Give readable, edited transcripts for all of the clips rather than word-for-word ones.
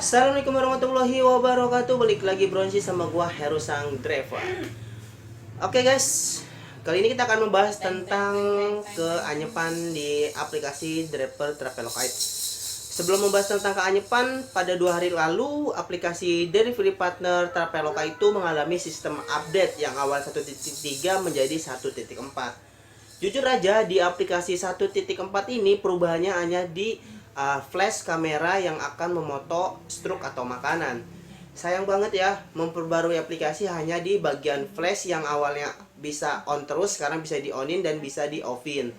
Assalamualaikum warahmatullahi wabarakatuh. Balik lagi bronsi sama gua Heru Sang Driver. Oke guys, kali ini kita akan membahas tentang keanyepan di aplikasi Driver Travelocate. Sebelum membahas tentang keanyepan, pada 2 hari lalu aplikasi Delivery Partner Traveloka itu mengalami sistem update yang awal 1.3 menjadi 1.4. Jujur aja, di aplikasi 1.4 ini perubahannya hanya di flash kamera yang akan memoto struk atau makanan. Sayang banget ya, memperbarui aplikasi hanya di bagian flash yang awalnya bisa on terus, sekarang bisa di onin dan bisa di offin.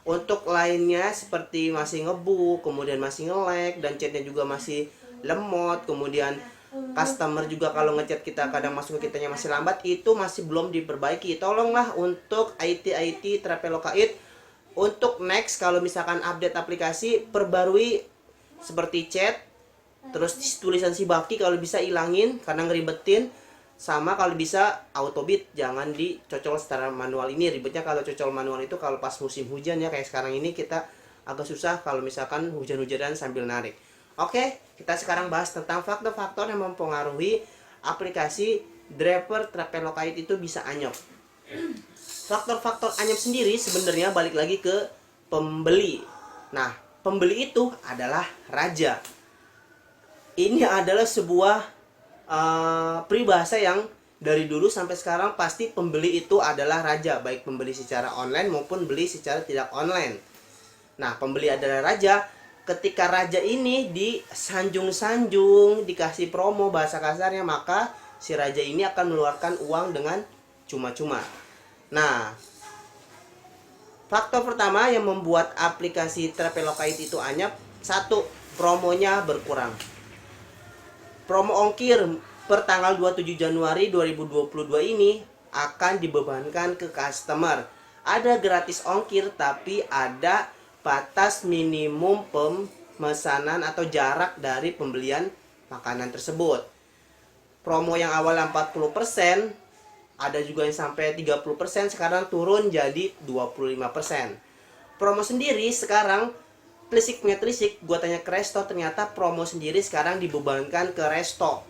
Untuk lainnya seperti masih ngebu, kemudian masih nge-lag, dan chatnya juga masih lemot, kemudian customer juga kalau ngechat kita kadang masuk ke kitanya masih lambat, itu masih belum diperbaiki. Tolonglah untuk IT Travelocate, untuk next kalau misalkan update aplikasi, perbarui seperti chat, terus tulisan si Baki kalau bisa ilangin karena ngeribetin, sama kalau bisa autobit jangan dicocol secara manual. Ini ribetnya kalau cocol manual itu kalau pas musim hujan ya, kayak sekarang ini kita agak susah kalau misalkan hujan-hujanan sambil narik. Oke, kita sekarang bahas tentang faktor-faktor yang mempengaruhi aplikasi Driver Travelocate itu bisa anyep. Faktor-faktor anyep sendiri sebenarnya balik lagi ke pembeli. Nah, pembeli itu adalah raja. Ini adalah sebuah peribahasa yang dari dulu sampai sekarang pasti pembeli itu adalah raja, baik pembeli secara online maupun beli secara tidak online. Nah, pembeli adalah raja. Ketika raja ini disanjung-sanjung, dikasih promo bahasa kasarnya, maka si raja ini akan mengeluarkan uang dengan cuma-cuma. Nah, faktor pertama yang membuat aplikasi Travelocate itu anyap, 1, promonya berkurang. Promo ongkir per tanggal 27 Januari 2022 ini akan dibebankan ke customer. Ada gratis ongkir, tapi ada batas minimum pemesanan atau jarak dari pembelian makanan tersebut. Promo yang awalnya 40%, ada juga yang sampai 30%, sekarang turun jadi 25%. Promo sendiri sekarang telisik, gua tanya ke resto, ternyata promo sendiri sekarang dibebankan ke resto.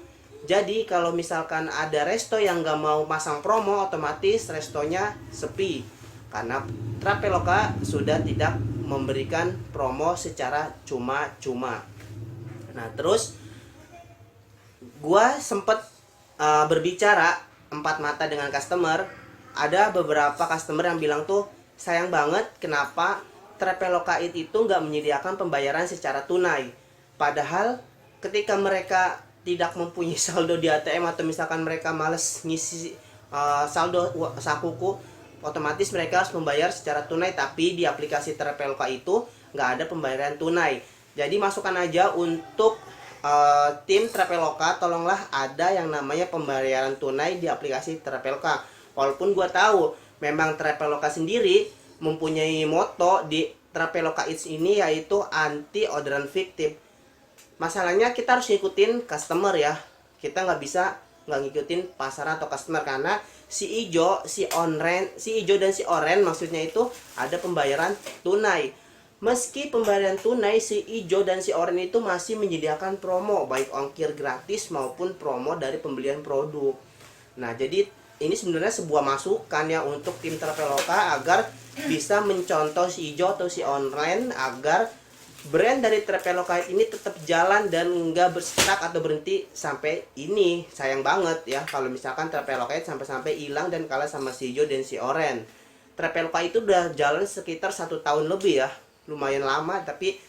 Jadi kalau misalkan ada resto yang gak mau pasang promo, otomatis restonya sepi, karena Traveloka sudah tidak memberikan promo secara cuma-cuma. Nah, terus gua sempet berbicara 4 mata dengan customer. Ada beberapa customer yang bilang tuh, sayang banget kenapa Travelocate itu nggak menyediakan pembayaran secara tunai. Padahal ketika mereka tidak mempunyai saldo di ATM, atau misalkan mereka males ngisi saldo sakuku, otomatis mereka harus membayar secara tunai. Tapi di aplikasi Traveloka itu nggak ada pembayaran tunai. Jadi masukkan aja untuk tim Traveloka, tolonglah ada yang namanya pembayaran tunai di aplikasi Traveloka. Walaupun gua tahu memang Traveloka sendiri mempunyai moto di Traveloka Eats ini, yaitu anti orderan fiktif. Masalahnya kita harus ngikutin customer ya. Kita nggak bisa nggak ngikutin pasar atau customer, karena si ijo dan si oren maksudnya itu ada pembayaran tunai. Meski pembayaran tunai, si ijo dan si oren itu masih menyediakan promo, baik ongkir gratis maupun promo dari pembelian produk. Nah, jadi ini sebenarnya sebuah masukan ya untuk tim Traveloka agar bisa mencontoh si ijo atau si online, agar brand dari Traveloka ini tetap jalan dan nggak berstuck atau berhenti sampai ini. Sayang banget ya kalau misalkan Traveloka sampai hilang dan kalah sama si ijo dan si oren. Traveloka itu udah jalan sekitar 1 tahun lebih ya, lumayan lama, tapi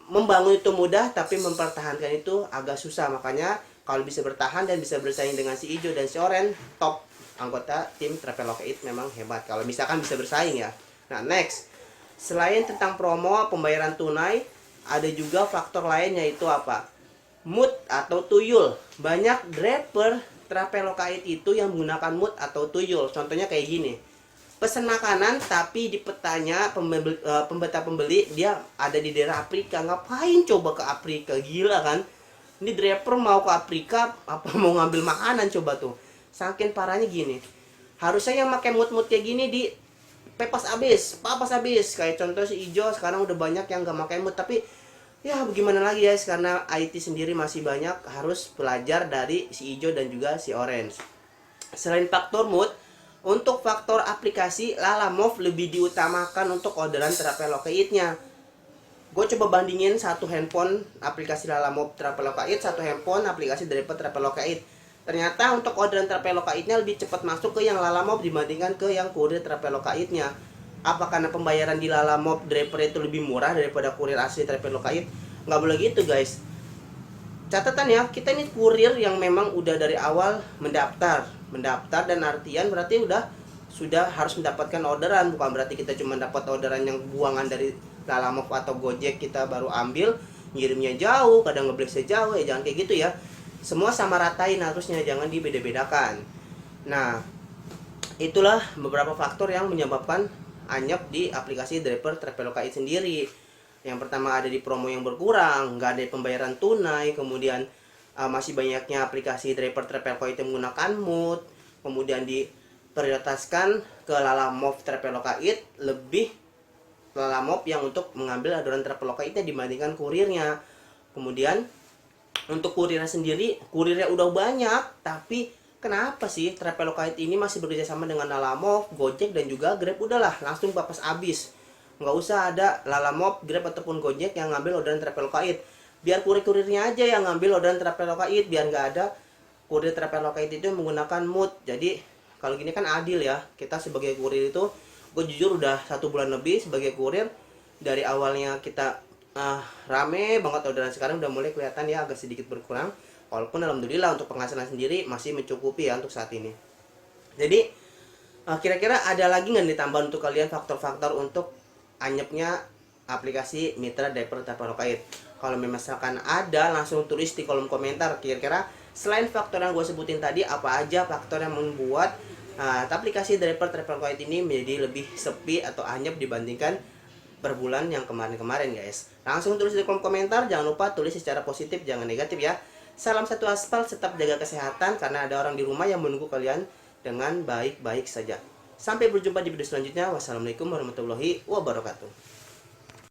membangun itu mudah, tapi mempertahankan itu agak susah. Makanya kalau bisa bertahan dan bisa bersaing dengan si ijo dan si oren, top anggota tim Travelocate memang hebat kalau misalkan bisa bersaing ya. Nah, next, selain tentang promo pembayaran tunai, ada juga faktor lain, yaitu apa? Mood atau tuyul. Banyak driver Travelocate itu yang menggunakan mood atau tuyul. Contohnya kayak gini, pesan makanan tapi di petanya pembeli dia ada di daerah Afrika. Ngapain coba ke Afrika? Gila kan? Ini driver mau ke Afrika apa mau ngambil makanan, coba tuh. Saking parahnya gini. Harusnya yang pakai mood kayak gini di papas abis. Kayak contoh si ijo sekarang udah banyak yang gak pakai mood, tapi Ya bagaimana lagi guys, karena IT sendiri masih banyak harus belajar dari si hijau dan juga si orange. Selain faktor mood, untuk faktor aplikasi Lalamove lebih diutamakan untuk orderan Traveloka-nya. Gue coba bandingin satu handphone aplikasi Lalamove Traveloka, satu handphone aplikasi dari Traveloka. Ternyata untuk orderan Traveloka-nya lebih cepat masuk ke yang Lalamove dibandingkan ke yang kurir Traveloka-nya. Apa karena pembayaran di Lalamove driver itu lebih murah daripada kurir asli Traveloka? Nggak boleh gitu guys. Catatan ya, kita ini kurir yang memang udah dari awal mendaftar dan artian berarti sudah harus mendapatkan orderan, bukan berarti kita cuma dapat orderan yang buangan dari Lalamove atau Gojek kita baru ambil, ngirimnya jauh, kadang ngeblesnya jauh, ya jangan kayak gitu ya. Semua sama ratain harusnya, jangan dibeda-bedakan. Nah, itulah beberapa faktor yang menyebabkan anyep di aplikasi driver Traveloka sendiri. Yang pertama ada di promo yang berkurang, nggak ada pembayaran tunai, kemudian masih banyaknya aplikasi driver Traveloka itu menggunakan mood, kemudian diprioritaskan ke Lalamove Traveloka lebih Lalamove yang untuk mengambil orderan Traveloka dibandingkan kurirnya. Kemudian untuk kurirnya sendiri, kurirnya udah banyak, tapi kenapa sih Traveloka ini masih bekerja sama dengan Lalamove, Gojek dan juga Grab? Udahlah, langsung papas abis. Nggak usah ada Lalamove, Grab ataupun Gojek yang ngambil orderan Traveloka. Biar kurir-kurirnya aja yang ngambil orderan Traveloka, biar nggak ada kurir Traveloka itu menggunakan mood. Jadi kalau gini kan adil ya. Kita sebagai kurir itu, gue jujur udah 1 bulan lebih sebagai kurir. Dari awalnya kita rame banget orderan, sekarang udah mulai kelihatan ya agak sedikit berkurang. Walaupun alhamdulillah untuk penghasilan sendiri masih mencukupi ya untuk saat ini. Jadi kira-kira ada lagi nggak ditambah untuk kalian faktor-faktor untuk anyepnya aplikasi mitra driver Traveloka? Kalau misalkan ada, langsung tulis di kolom komentar. Kira-kira selain faktor yang gue sebutin tadi, apa aja faktor yang membuat aplikasi driver Traveloka ini menjadi lebih sepi atau anyep dibandingkan per bulan yang kemarin-kemarin guys. Langsung tulis di kolom komentar. Jangan lupa tulis secara positif, jangan negatif ya. Salam satu aspal, tetap jaga kesehatan karena ada orang di rumah yang menunggu kalian dengan baik-baik saja. Sampai berjumpa di video selanjutnya. Wassalamualaikum warahmatullahi wabarakatuh.